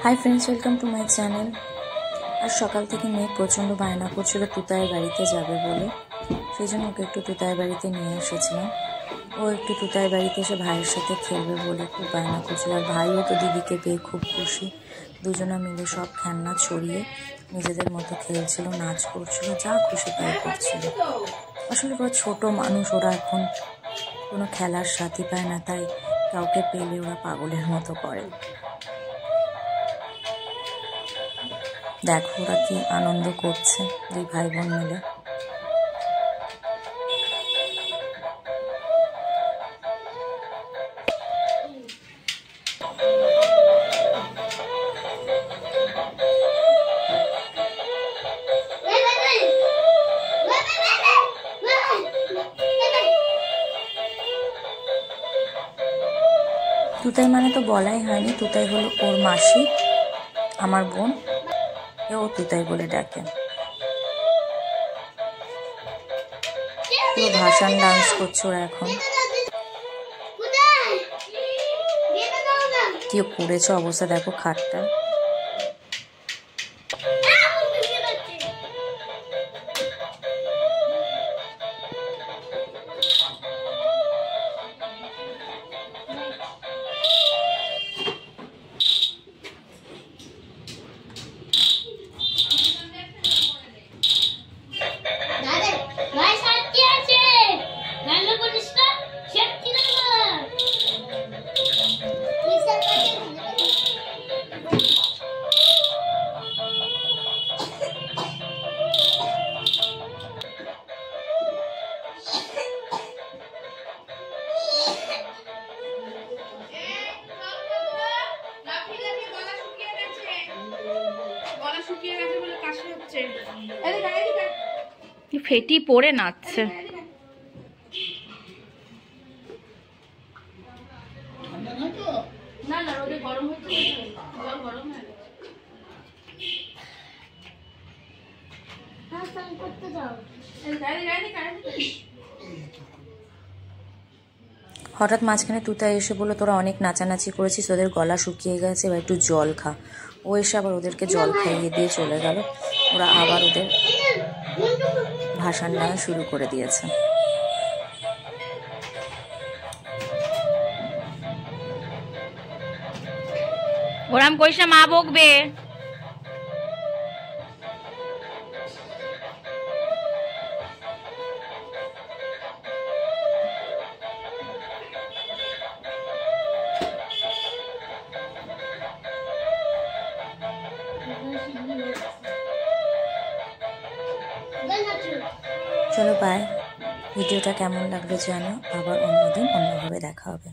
High friends, welcome to my channel. আর সকাল থেকে মেয়ে প্রচণ্ড বায়না করছিল তুতায়ের বাড়িতে যাবে বলে, সেই জন্য ওকে একটু তুতায়ের বাড়িতে নিয়ে এসেছিলাম। ও একটু তুতায়ের বাড়িতে এসে ভাইয়ের সাথে খেলবে বলে খুব বায়না করছিল। আর ভাইও তো দিদিকে পেয়ে খুব খুশি। দুজনে মিলে সব খেলনা ছড়িয়ে নিজেদের মতো খেলছিল, নাচ করছিল, যা খুশি তাই করছিল। আসলে ওরা ছোটো মানুষ, ওরা এখন কোনো খেলার সাথী পায় না, তাই কাউকে পেলে ওরা পাগলের মতো করে। দেখো ওরা কি আনন্দ করছে দুই ভাই বোন মিলে। তুতাই মানে তো বলাই হয়নি, তুতাই হলো ওর মাসি, আমার বোন। ও তুতাই বলে ডাকে। পুরো ভাসান ডান্স করছে ওরা এখন। কি করেছে অবস্থা দেখো খাটটা। ফেটি পড়ে নাচছে। হঠাৎ মাঝখানে তুতাই এসে বললো, তোরা অনেক নাচানাচি করেছিস, ওদের গলা শুকিয়ে গেছে, এবার একটু জল খা। ও এসে আবার ওদেরকে জল খাইয়ে দিয়ে চলে গেল। ওরা আবার ওদের ভাসান ডান্স শুরু করে দিয়েছে। ওরাম কইসা মা বকবে। চলো বাই। ভিডিওটা কেমন লাগলো জানো, আবার অন্যদিন অন্যভাবে দেখা হবে।